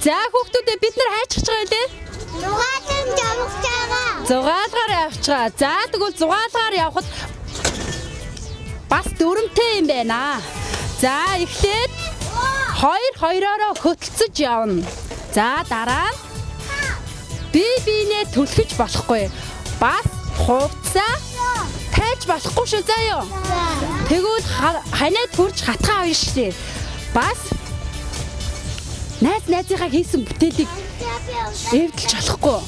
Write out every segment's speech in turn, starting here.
За хүүхдүүдээ бид нар хайчих байгаа лээ. 6-аар явах байгаа. 6-аар явах байгаа. За тэгвэл 6-аар явхад бас дүрмтэй юм байна. За эхлээд 2-2-ороо хөтөлцөж явна. За дараа нь бие түлхэж болохгүй. Бас хувцас тайлж болохгүй шүү заа юу. Тэгвэл ханаа төрж хатгаа авна шүү дээ. Бас найзынхаа хийсэн бүтээлийг эвдэлж болохгүй.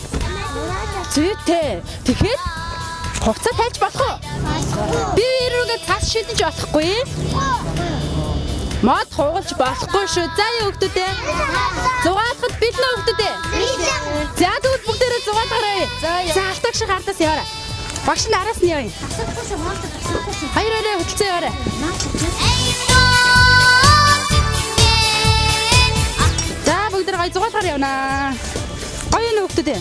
Зүйтэй. Тэгэхээр хувцас тайлж болох уу? Бие рүүгээ цаас шидэж болохгүй. Мод хугалж болохгүй шүү. За юу хүүхдүүдээ? Зугаалахад бэлэн хүүхдүүдээ. За тэгвэл бүгдээрээ зугаалгараа. За алтаг шиг хардаас яваарай. Багш нь араас нь явъя. Хоёроо хөтөлцөө яваарай. За бүгдээр гоё зугаалгаар явнаа. Гоё нэ хүүхдүүдээ.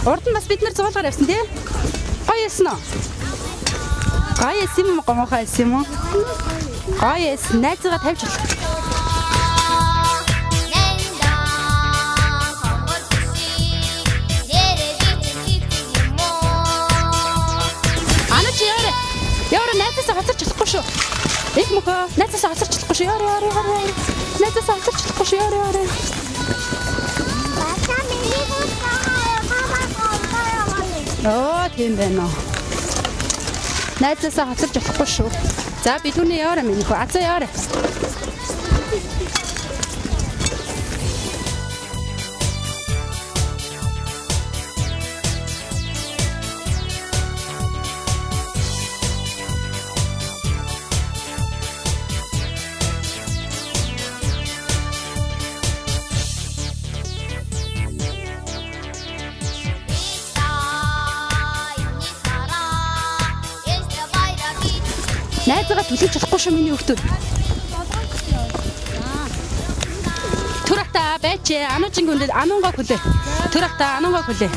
Урд нь бас бид нар зугаалгаар явсан тий? Гоё ясан уу? Гоё ясан юм уу? Гомохоо ясан юм уу? Гоё ясан. Найзгаа тавьж болох. Яара найзаасаа хоцорч болохгүй шүү. Их мөхөө найзаасаа хоцорч болохгүй шүү. Яара. Найзаасаа хоцорч болохгүй шүү. Яара. Оо тийм байна. Найзаасаа хоцорч болохгүй шүү. За би түүний яара минь хөө. Азаа яара. Найзгаа түлхэж болохгүй шүү миний хүүхдүүд. Төрөхтаа байж ануужин хүндээ ануунгаа хүлээ. Төрөхтаа ануунгаа хүлээ.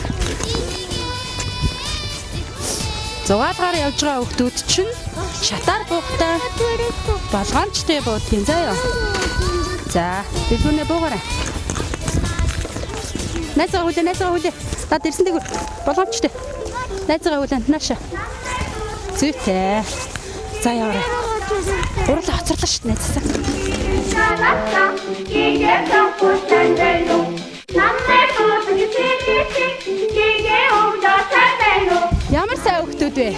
6-аар явж байгаа хүүхдүүд чинь шатаар буухтай болгоомжтой буудгийн заа юу. За бидгүнээ буугаарай. Найзгаа хүлээ. Наад ирсэн дээгүүр болгоомжтой. Найзгаа хүлээ нааша. Зүйтэй. За яваарай. Гурлаа хоцорлоо шүү дээ найзсаа. Ямар сайн хүүхдүүд вэ?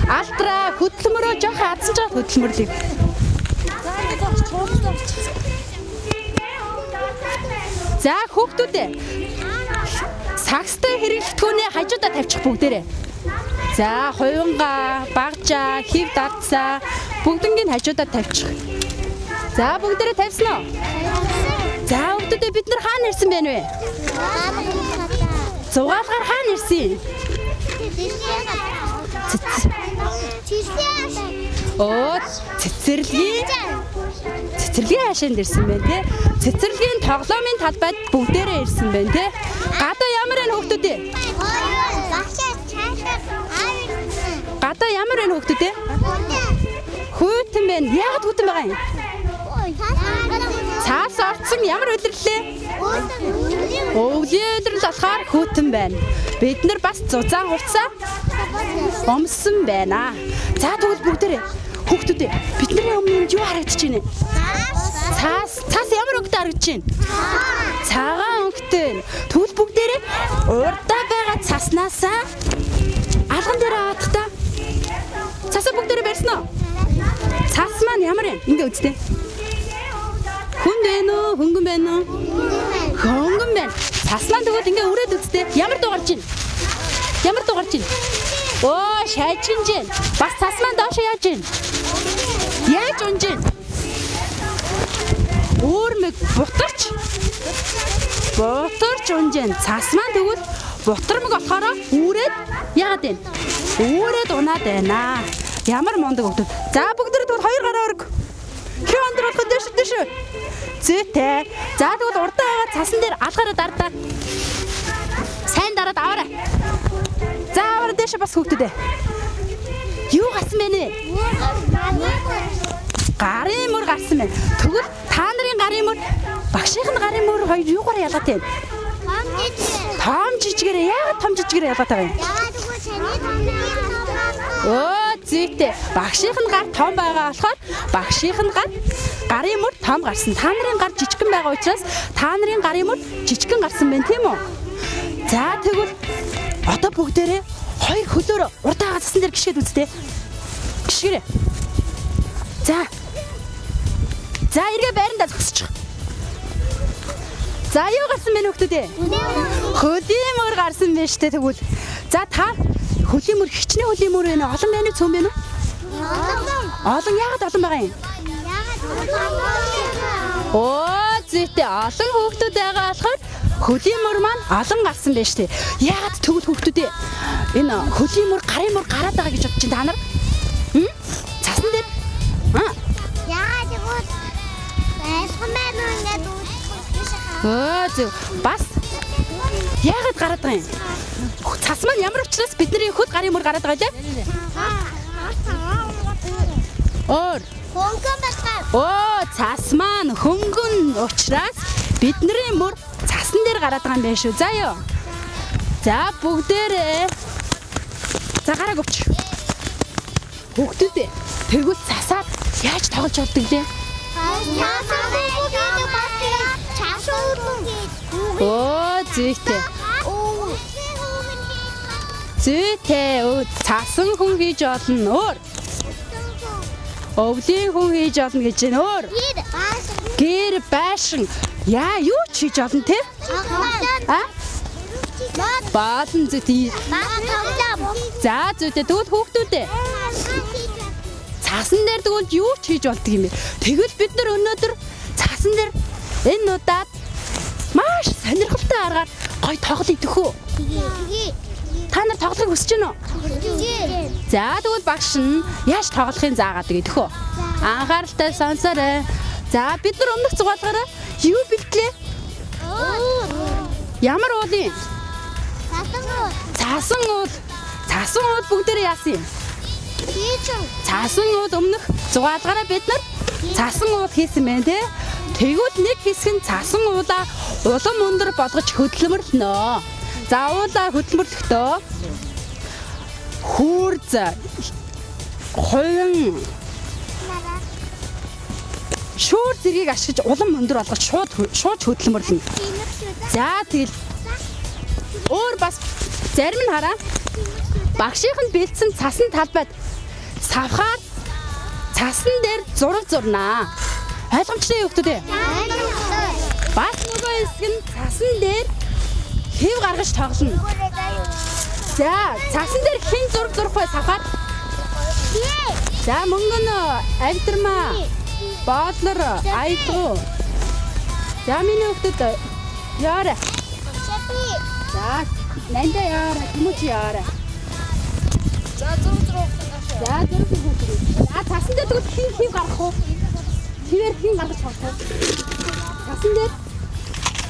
Алтраа хөдөлмөрөө жоох азсан жаа хөдөлмөрлөв. За хүүхдүүдээ сакстай хэрэглэхтгүүний хажуудаа тавьчих бүгдээрээ. За хувингаа, багжаа, хив дадцаа бүгднийг хажуудаа тавьчих. За бүгдээрээ тавьсан уу? За хүүхдүүдээ бид нар хаана ирсэн бэ нэ? Зугаалгаар хаана ирсэн? Оо, цэцэрлэгийн хашаанд ирсэн байна тий. Цэцэрлэгийн тоглоомын талбайд бүгдээрээ ирсэн байна тий. Гадаа ямар байна хүүхдүүдээ? Гадаа ямар байна хүүхдүүдээ? Хүйтэн байна. Яагаад хүйтэн байгаа юм? Цаас орцсон ямар үлэрлээ? Өвлийн үлрэл болохоор хүйтэн байна. Бид нар бас зузаан хувцас өмсөн байна. За тэгвэл бүгдээрээ хүүхдүүдээ бидний өмнө юу харагдаж байна? Цаас ямар өнгөтэй харагдаж байна? Цагаан өнгөтэй. Тэгвэл бүгдээрээ урдаа байгаа цаснасаа алган дээр авахдаа цасаа бүгдээрээ барьсан уу? Цас маань ямар юм? Ингээ үзтээ. Хүн байна уу? Хөнгөн байна уу? Хөнгөн байна. Цас маань тэгвэл ингээ үрээд үзтээ. Ямар дуугарч байна? Ямар дуугарч байна? Оо, шайжинж байна. Бас цас маань доошоо яаж байна? Яаж унж байна? Өөрмөг бутарч унж байна. Цас маань тэгвэл бутармаг болохоор үрээд яагаад байна? Үрээд унаад байна. Ямар мундаг хүүхдүүд. За бүгдээ тэгвэл 2 гараа өрг. Хүү андруулах дэш. Зүйтэй. За тэгвэл урдаа байгаа цасан дээр алгаараа дардаа. Сайн дараад аваарай. За аваарай дэш бас хүүхдүүдээ. Юу гарсан бэ нэ? Гарын мөр гарсан байна. Тэгвэл та нарын гарын мөр багш Багшийн гарын мөр хоёр юугаар ялгаатай вэ? Том жижигээрээ яагаад том жижигээрээ ялгаатай вэ? Оо зүйтэй. Багшийн гар том байгаа болохоор багшийн гарын мөр том гарсан. Та нарын гар жижигхэн байгаа учраас та нарын гарын мөр жижигхэн гарсан байна тийм үү? За тэгвэл одоо бүгдээрээ хоёр хөлөөр урдаа газсан дээр гიშгээд үзтээ. Гიშгэрээ. За эргээ байрандаа зогсчих. За юу гарсан бэ нөхдүүд ээ? Хөлийн мөр гарсан байна штэ тэгвэл. За та хөлийн мөр хичнээн хөлийн мөр вэ? Олон байна уу цөм бэ? Олон яагаад олон байгаа юм? Оо зүйтэй олон хүүхдүүд байгаа болохоор хөлийн мөр маань олон гарсан байна штэ. Яагаад тэгвэл хүүхдүүд ээ? Энэ хөлийн мөр гарын мөр гараад байгаа гэж бодож чинь та нар? Цасан дээр. Яагаад тэгвэл эсгэн байна уу ингээд Оо бас яагаад гараад байгаа юм? Цас маань ямар учраас бидний хөд гарын мөр гараад байгаа лээ? Өөр хөнгөн байна. Оо цас маань хөнгөн учраас бидний мөр цасан дээр гараад байгаа юм байна шүү. За ёо. За бүгдээрээ за гарааг өвч. Хүүхдүүдээ тэгвэл цасаад яаж тоглож болдог лээ? Оо зүйтэй. Цасан хүн хийж олно өөр. Өвлийн хүн хийж олно гэж байна өөр. Гэр байшин. Яа юу ч хийж олно те? Баатан зүйтэй. За зүйтэй тэгвэл хүүхдүүдээ. Цасан дээр тэгвэл юу ч хийж болдог юм бэ? Тэгвэл бид нар өнөөдөр цасан дээр энэ удаад маш сонирхолтой аргаар гоё тоглоё төхөө. Та нар тоглохыг хүсэж байна уу? За тэгвэл багш нь яаж тоглохын заагаад өгье төхөө. Анхааралтай сонсоорой. За бид нар өмнөх зугаалгаараа юу бэлтлээ? Ямар уулын? Цасан уул. Цасан уул бүгдээрээ яасан юм? Цасан уул өмнөх зугаалгаараа бид нар цасан уул хийсэн байна те. Тэгвэл нэг хэсэг нь цасан уулаа улам өндөр болгож хөдөлмөрлөнө. За уулаа хөдөлмөрлөхдөө хүүрз хоёрын шүүр зэргийг ашиглаж улам өндөр болгож шууд хөдөлмөрлөнө. За тэгэл өөр бас зарим нь хараа. Багшийнх нь бэлдсэн цасан талбайд савхаар цасан дээр зураг зурнаа. Ойлгомжтой юу хөөе? Бас нөгөө хэсэг нь цасан дээр хэв гаргаж тоглоно. За цасан дээр хэн зураг зурх вэ савхаар? За мөнгөн авдрмаа. Баадлар айдгуу. За миний хөөе яара. За нандаа яара, түмүч яара. За зураг. За цасан дээр тэгвэл хэн гарах вэ? Хивэр хэн гаргаж тоглох вэ? Цасан дээр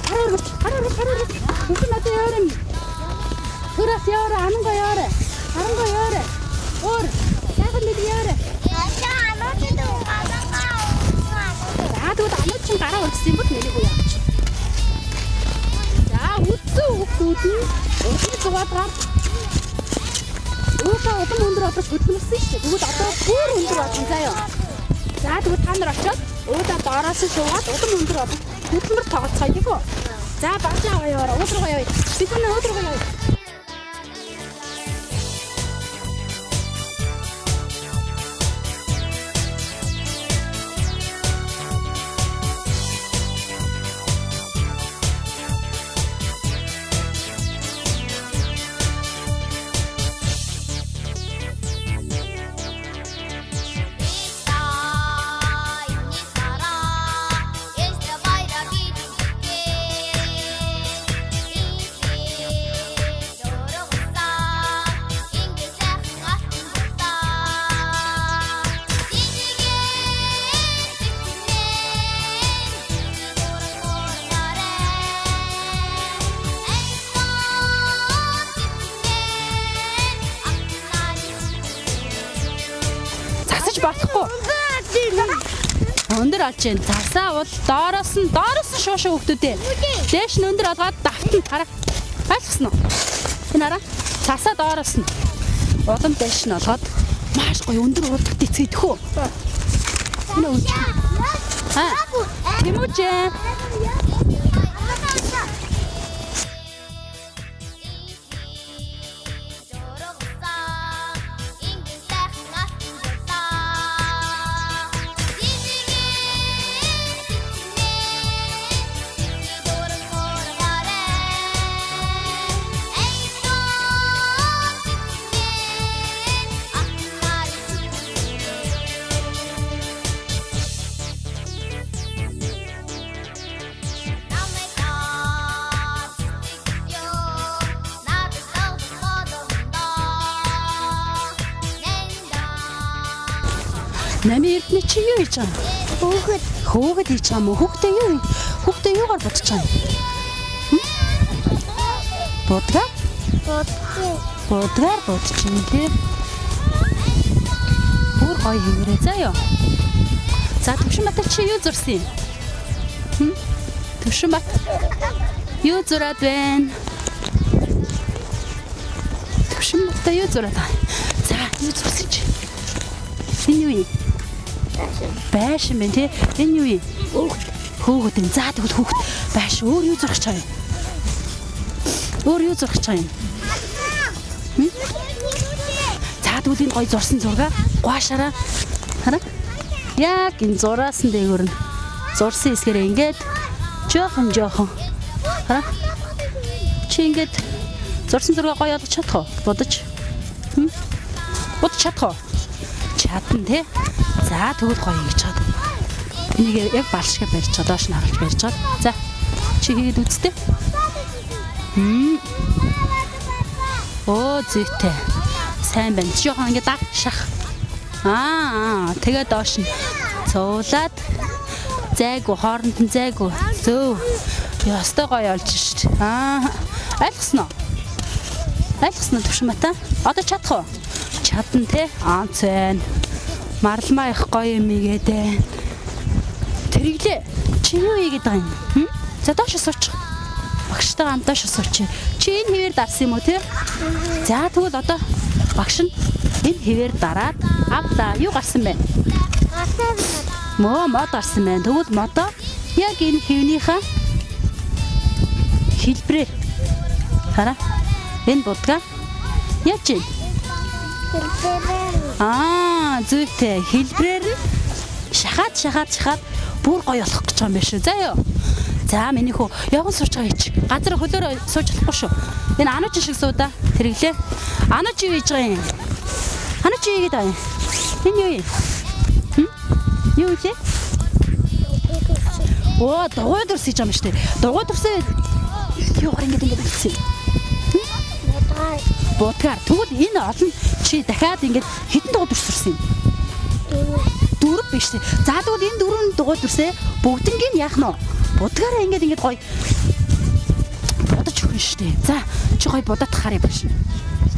хараа. Үгүй надад яара. Төрөс яара, ананга яара. Харанга яара. Өөр яагаад нэг яара. За тэгвэл анууд чинь гараа өргөсөн юм бол нэрийг үе. За үдсэн хүүхдүүд нь өсөж зугаалгаар уугаа улам өндөр олж хөдөлмөрсөн шүү дээ. Тэгвэл одоо бүр өндөр болно заяа. За тэгвэл та нар очиод уудаа доороос нь шуугаад улам өндөр олж хөдөлмөр тоглоцгоё гэх үү. За багшаа яваа. Уудруу яваа. Бид нэ уудруу яваа. олж जैन. Засаа бол доороос нь шууш хөвгтүүдээ. Дээш нь өндөр олгоод давтан хараа. Ойлгосноо. Энэ хараа. Засаа доороос нь. Улам дээш нь олгоод маш гоё өндөр урдагт эцгэдэх үү. Энэ үү. Тэмүжээ. Нами эрдэнэ чи юу хийж байгаа? Хөөхд хийж байгаа мó? Хөөхтэй юу? Хөөхтэй юугаар бодож байгаа юм? Бодгаа? Бодгаар бодож юм тий. Бүр гоё хэмрээ заяа. За Төвшинбат чи юу зурсан юм? Төвшинбат юу зураад байна? Төвшинбат юу зураад байна? За юу зурсан чи? Энэ юу юм? Байшин байна тий. Энэ юу юм? Хөөхд энэ. За тэгвэл хөөхд байшин өөр юу зурах чаа юм? Өөр юу зурах чаа юм? За тэгвэл энэ гоё зурсан зургаа гуашаараа хараа. Яг энэ зураасан дээгүүр нь зурсан хэсгэрээ ингээд жоохон хараа. Чи ингээд зурсан зургаа гоё олж чадах уу? Бодож. Бодож чадах уу? Чадна тий. За тэгвэл гоё хийж чад. Энийг яг бал шиг барьж чад, доош нь харуулж барьж чад. За чи хийгээд үзтээ. Оо зүйтэй. Сайн байна. Жоохон ингэ даг шах. Тэгээд доош нь цуулаад зайгүй хооронд нь зайгүй. Зөө. Ястай гоё олж шít. Ойлгосноо. Ойлгосноо Төвшинбат. Одоо чадах уу? Чадна те. Цайн. Марламаа их гоё юм игээд. Тэрэглээ. Чи юу игээд байгаа юм? За доош сууч. Багштай хамтааш сууч. Чи энэ хэвээр дарсан юм уу те? За тэгвэл одоо багш нь энэ хэвээр дараад авда юу гарсан бэ? Мод гарсан байна. Тэгвэл модоо яг энэ хэвнийхээ хэлбэрээр хараа. Энэ будга яаж вэ? Зүйтэй хэлбэрээр нь шахаад бүр гоё болох гэж байгаа юм биш үү? За ёо. За миний хөө явган сууж байгаа чи. Газар хөлөөрөө сууж болохгүй шүү. Энэ анууч шиг суудаа. Тэрэглээ. Анууч юу хийж байгаа юм? Анууч юу хийгээд байгаа юм? Энэ юу юм? Юу вэ? Оо, дугуй дурс хийж байгаа юм шүү дээ. Дугуй дурсээ юугаар ингэж хэлсэн юм? Бодгаар. Тэгвэл энэ олон чи дахиад ингэж хэдэн дугуй дурс сурсан юм? Дөрөв биш тий. За тэгвэл энэ дөрвөн дугуй дурсээ бүгднийг яах нь вэ? Будгаараа ингэж гоё бодож өгнө шүү дээ. За чи гоё будаад харъя биш.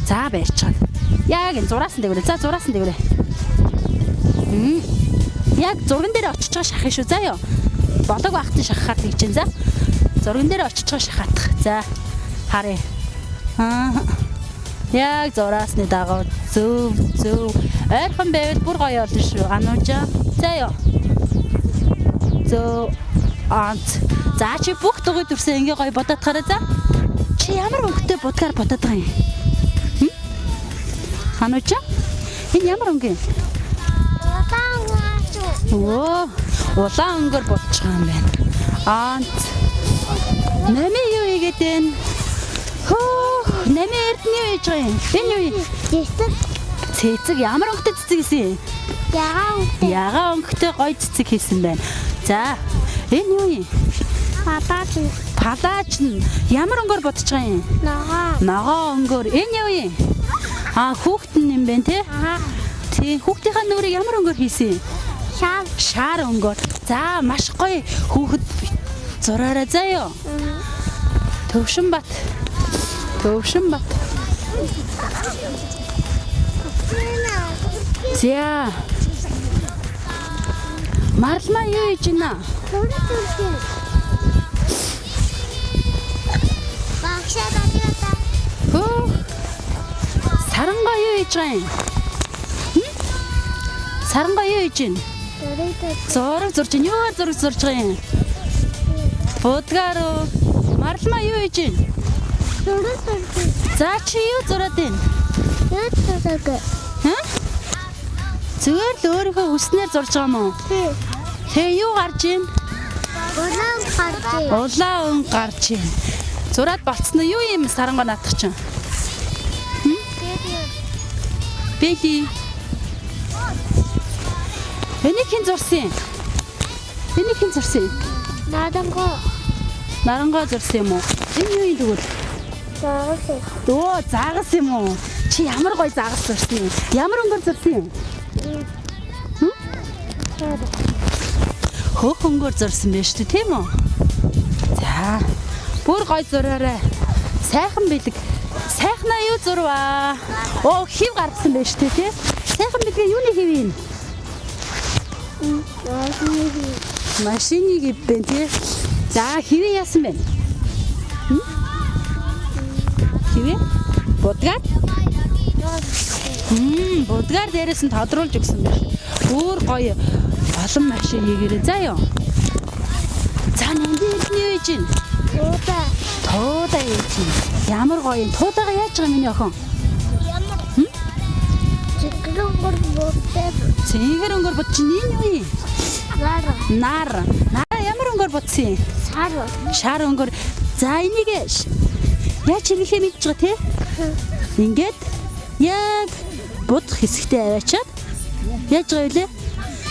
За байрчаад. Яг энэ зураасан дээгүүрээ. За зураасан дээгүүрээ. Яг зурган дээр очиж байгаа шахах шүү. За ёо. Болог багтын шахахаар тэгж чинь. За. Зурган дээр очиж байгаа шахаадах. За харъя. Яг зураасны дагуу зөв. Ойрхон байвал бүр гоё болно шүү. Ануужаа. За ёо. Зөв. За чи бүх дугуй дүрсээ ингээ гоё бодоод хараа за. Чи ямар өнгөтэй будгаар бодоод байгаа юм? Ханууча? Энэ ямар өнгө юм? Улаан өнгөөр бодож байгаа юм байна. Нами юу игээд байна? Нами эрдэнэ юу хийж байгаа юм? Энэ юу? Цэцэг ямар өнгөтэй цэцэг хийсэн юм? Ягаан өнгөтэй гоё цэцэг хийсэн байна. За энэ юу юм? Палач нь ямар өнгөөр бодож байгаа юм? Ногоо өнгөөр. Энэ юу юм? Хүүхдэн юм байна тий? Тий, хүүхдийнхаа нүрийг ямар өнгөөр хийсэн юм? Шар өнгөөр. За, маш гоё хүүхэд зураарай заа ёо. Төвшинбат. За. Марлмаа юу хийж байна? Багшаа дагуулаа. Хөө. Сарангаа юу хийж байгаа юм? Сарангаа юу хийж байна? Зураг зурж байна. Юугаар зураг зурж байгаа юм? Будгаар. Марлмаа юу хийж байна? За чи юу зураад байна? Зүгээр л өөрийнхөө үснээр зурж байгаа мó. Тэгээ юу гарч байна? Улаан гарч байна. Зураад болцсон нь юу юм сарангоо наадах чинь? Бэли. Энийг хэн зурсан юм? Энийг хэн зурсан юм? Нарангоо зурсан юм уу? Энэ юу юм тэгвэл? Заагас юм уу? Чи ямар гоё заагас зурсан юм? Ямар өнгөөр зурсан юм? Хөөх өнгөөр зурсан байж тээ тийм үү? За. Бүр гоё зураарай. Сайхан бэлэг. Сайхнаа юу зурваа? Оо хив гаргасан байж тээ тий? Сайхан бэлгээ юуны хив юм? Машины хив бэ тий? За хивээ яасан бэ? Хивээ? Будгаар? Будгаар дээрээс нь тодруулж өгсөн байна. Бүр гоё олон машин хийгээрэй заа юу. За нэндээ юу хийж байна? Туудаа хийж байна. Ямар гоё юм. Туудаага яаж байгаа миний охин? Цэнгэр өнгөр бодчих энэ юу юм? Нар ямар өнгөр бодсон юм? Шар өнгөр. За энийг яаж хийхээ мэдж байгаа те? Ингээд яг будах хэсэгтээ аваачаад яаж байгаа вэ?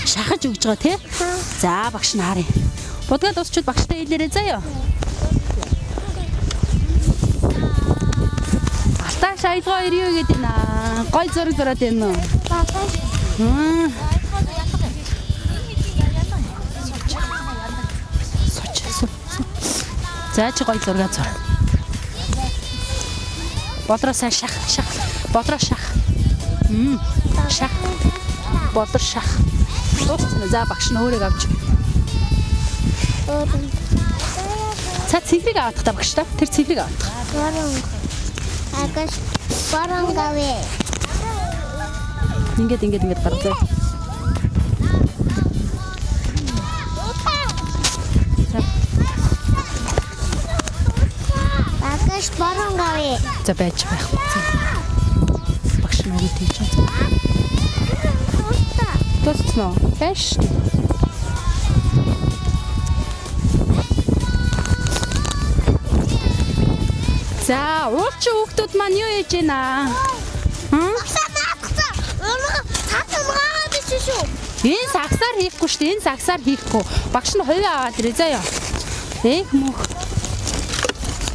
Шахаж өгж байгаа те? За багш наарыг. Будгаад дуусчод багштай хэлээрэй заа юу. Алтаа шайлгаа ирээ гэдэг нэ. Гой зураг зураад байна уу? За чи гой зураг зур. Бодроо сайн шах. Бодроо шах. Шах. Бодор шах. За багш нь өөрийг авч. За цэврийг авах та багш та. Тэр цэврийг авах. Агаш барангавэ. Ингээд гаргая. Агаш барангавэ. За байж байхгүй. Багш нь өгөө тийч. Тусна. Бэш. За, уулчин хүүхдүүд маань юу хийж байна? Энэ саксаар хийхгүй шүү дээ. Энэ саксаар хийхгүй. Багш нь хувь аваад ирээ заа ёо. Мөх.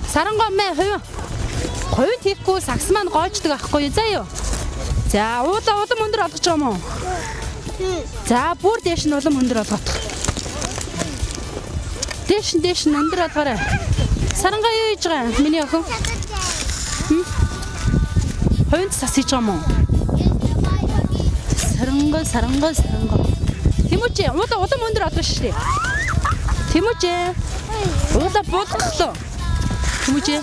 Сарангоо мэ хувь хийхгүй сакс маань гоочдөг ахгүй юу заа ёо. За, улам өндөр олгож байгаа юм уу? За, бүр дээш нь улам өндөр олгох. Дээш нь өндөр олгоорой. Сарангоо юу хийж байгаа юм? Миний охин. Хувьд сас хийж байгаа юм уу? Сарангоо. Тэмүүжээ, улам өндөр олгоно шүү дээ. Тэмүүжээ. Улам буудахлаа. Тэмүүжээ.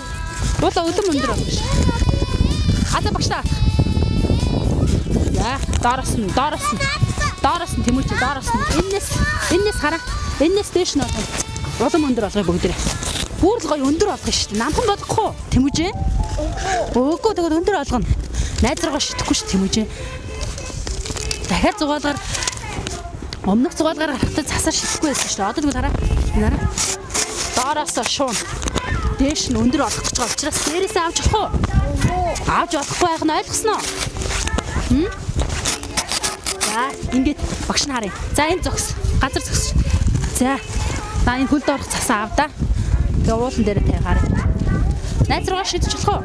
Улам өндөр олгоно шүү. Ада багшлаа. За, доороос нь. Доороос нь тэмүүжээ, доороос нь. Эннээс хараа. Эннээс дээш нь улам өндөр олгоё бүгдээ. Бүр л гоё өндөр олгоно шүү дээ. Намхан болохгүй. Тэмүүжээ. Өөгөө тэгээд өндөр олгоно. Найз руугаа шитгэхгүй шүү тэмүүжээ. Дахиад зугаалгаар өмнөх зугаалгаар гарахтаа цасаар шитгэхгүй байсан шүү дээ. Одоо тэгвэл хараа. Энэ хараа. Доороос шуун. Дээш нь өндөр олгох гэж байгаа учраас дээрээсээ авч болох уу? Авч болохгүй байх нь ойлгосноо? За, ингээд багш нь харъя. За, энэ зогс. Газар зогс. За. За, энэ хөлд орох цасаа ав да. Тэгээ уулан дээр тавь харъя. Найз руугаа шидэж болох уу?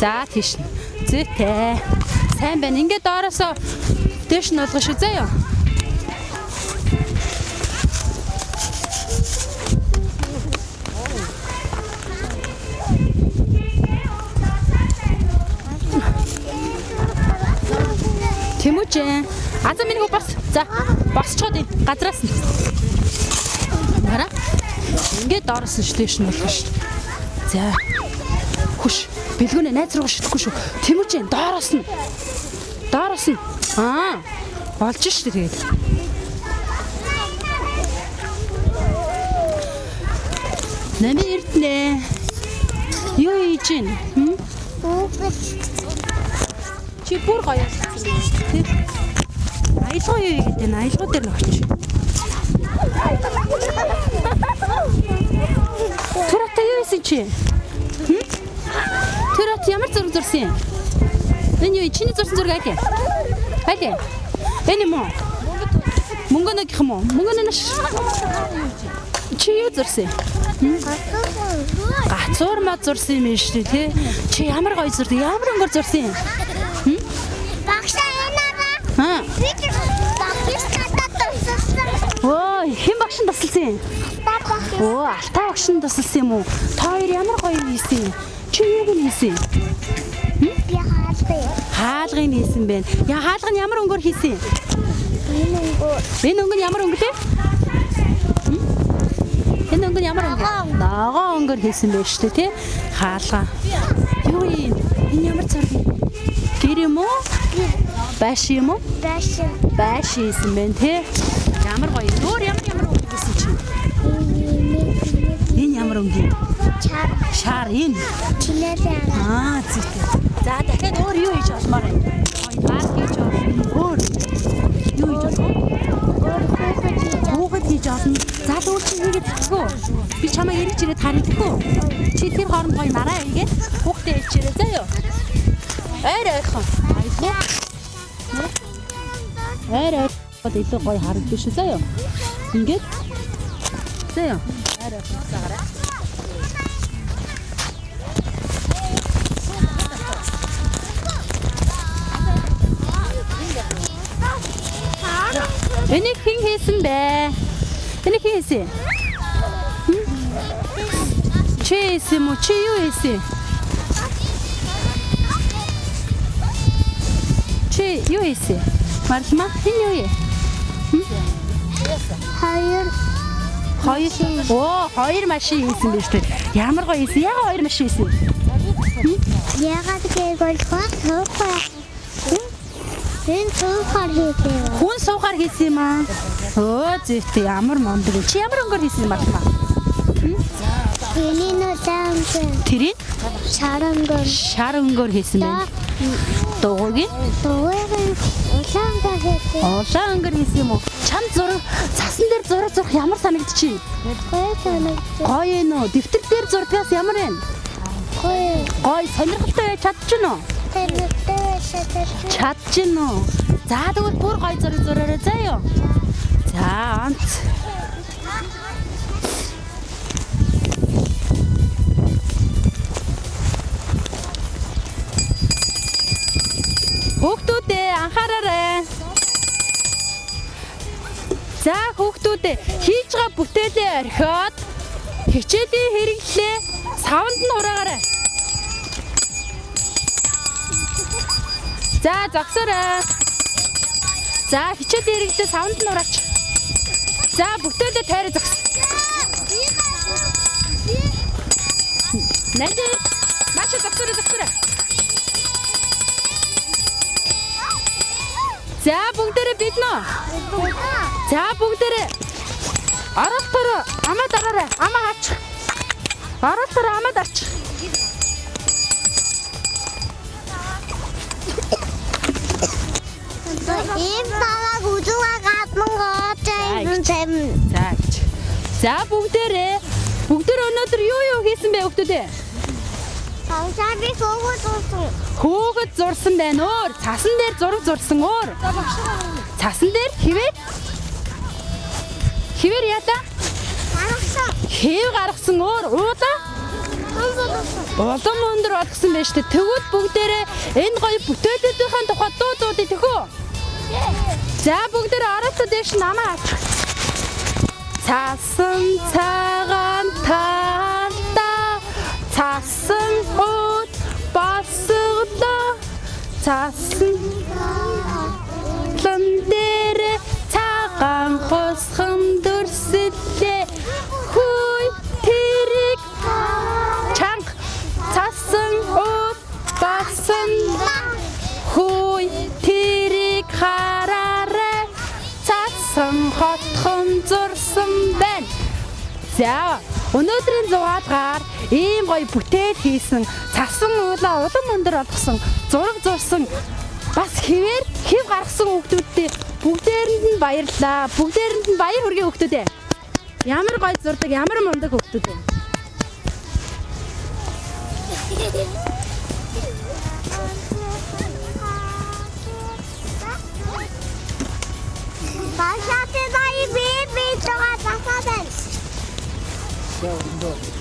За, тийш нь. Зүйтэй. Сайн байна. Ингээд доороосоо дээш нь олгоно шүү заа ёо. Тэмүүжээ. Аза минь бас За босчоод газраас нь. Хараа. Ингээд доороос нь штэйш нь болох шүү. За. Хүш. Бэлгүүнээ найз руу шитгэхгүй шүү. Тэмүүжээ доороос нь. Доороос нь. Болж шүү тэгээд. Нами эрднэ. Юу хийж гин? Чи бүр гоё болсон тийм. Аялгаа юу гэдэг нь аялгаа дээр нь очив. Төрөтөө юу хийсэн чи? Төрөт ямар зураг зурсан юм? Энэ юу чиний зурсан зураг аа? Хайлаа. Энэ юм уу? Мөнгө нэг юм уу? Мөнгө нэг чи юу зурсан? Гацуур мод зурсан юм шүү дээ тий. Чи ямар гоё зурд ямар өнгөр зурсан юм? Багшаа энэ аа. Багш татаад туссан. Оо, хэн багш нь тусалсан юм? Оо, Алтай багш нь тусалсан юм уу? Та хоёр ямар гоё хийсэн юм? Чи юуг нь хийсэн? Би хаалтай. Хаалгыг хийсэн байна. Яа, хаалга нь ямар өнгөөр хийсэн? Энэ өнгө нь ямар өнгө те? Энэ өнгө нь ямар өнгө? Ногоо өнгөөр хийсэн байж тээ тий. Хаалга. Юу юм? Энэ ямар зураг юм? Гэр юм уу? Байш юм уу? Байш хийсэн байна тий. Ямар гоё. Өөр ямар өнгө хийсэн чи? Энэ ямар өнгө? Шар энэ. Чинэлээ. Зүйтэй. За дахиад өөр юу хийж олмоор вэ? Гоё баал хийж олно. Өөр юу хийж олно? Хүүхэд хийж олно. За өөр чи хийгээд тэггүй. Би чамаа ирж ирээд харагдахгүй. Чи тэр хооронд гоё нараа хийгээд хүүхдээ ичээрээ заяа. Айрайхан. Айгүй. Айрай. Илүү гоё харагдаж шүү заяа. Ингээд. Заяа. Айрайхан цагаараа. Энийг хэн хийсэн бэ? Энийг хэн хийсэн? Чи хийсэн мө? Чи юу хийсэн? Чи юу хийсэн? Марсма хэн юу ээ? Хоёр. Хоёр машин хийсэн биз дээ. Ямар гоё хийсэн? Яагаад хоёр машин хийсэн? Ягаад гэвэл хөөхгүй. Энэ суухаар хийсэн. Хүн суухаар хийсэн юм аа. Өө зүйтэй ямар мондөг. Чи ямар өнгөөр хийсэн юм байна? Тэний нүдэн. Тэрийг Шар өнгөөр хийсэн байна. Дугуйг улаангаар хийсэн. Улаан өнгөөр хийсэн юм уу? Чам зураг цасан дээр зураг ямар санагдчих? Гоё санагдав. Гоё ээ нөө. Дэвтэр дээр зурдгаас ямар вэ? Гоё сонирхолтой чадчихна уу? Чадчихна уу? За тэгвэл бүр гоё зураг зураарай заяа. За онц. Хүүхдүүдээ анхаараарай. За хүүхдүүдээ хийж байгаа бүтээлээ орхиод хичээлийн хэрэглээ савнд нь ураагаарай. За зогсоорой. За хичээлийн хэрэглээ савнд нь ураач. За бүтээлээ тайраа зогс. Найд маш зогсоорой. За бүгдээрээ биднэ. За бүгдээрээ оролтоор амаа дараарай. Амаа хаач. Оролтоор амаа дарч. Ийм таваг үзүүгээ гадна гоочтой юм. За бүгдээрээ өнөөдөр юу хийсэн бэ хүүхдүүдээ? Багшаа би Хөөгд зурсан байна өөр. Цасан дээр зураг зурсан өөр. Цасан дээр хിവэр яалаа? Хэв гаргасан өөр. Уулаа? Улам өндөр болгосон байж тээ. Тэгвэл бүгдээрээ энэ гоё бүтээлүүдийн тухай дуудуудыг төхөө. За бүгдээрээ оролцоо дэш намаа ач. Цасан цагаан талдаа цасан ууд босгоно. Цасан лан дээр хосхон дүрсэлээ хүй тэрэг чанга цасан ууд басан хүй тэрэг хараарай цасан хотхон зурсан байна. За өнөөдрийн зугаалгаар ийм гоё бүтээл хийсэн цасан уулаа улам өндөр болгосон зураг зурсан бас хэвээр хэв гаргасан хүүхдүүдтэй бүгдээрэнд нь баярлалаа. Бүгдээрэнд нь баяр хүргэе хүүхдүүдээ. Ямар гоё зурдаг, ямар мундаг хүүхдүүд вэ? Башаатэ дай би зугаа тасаад. Go.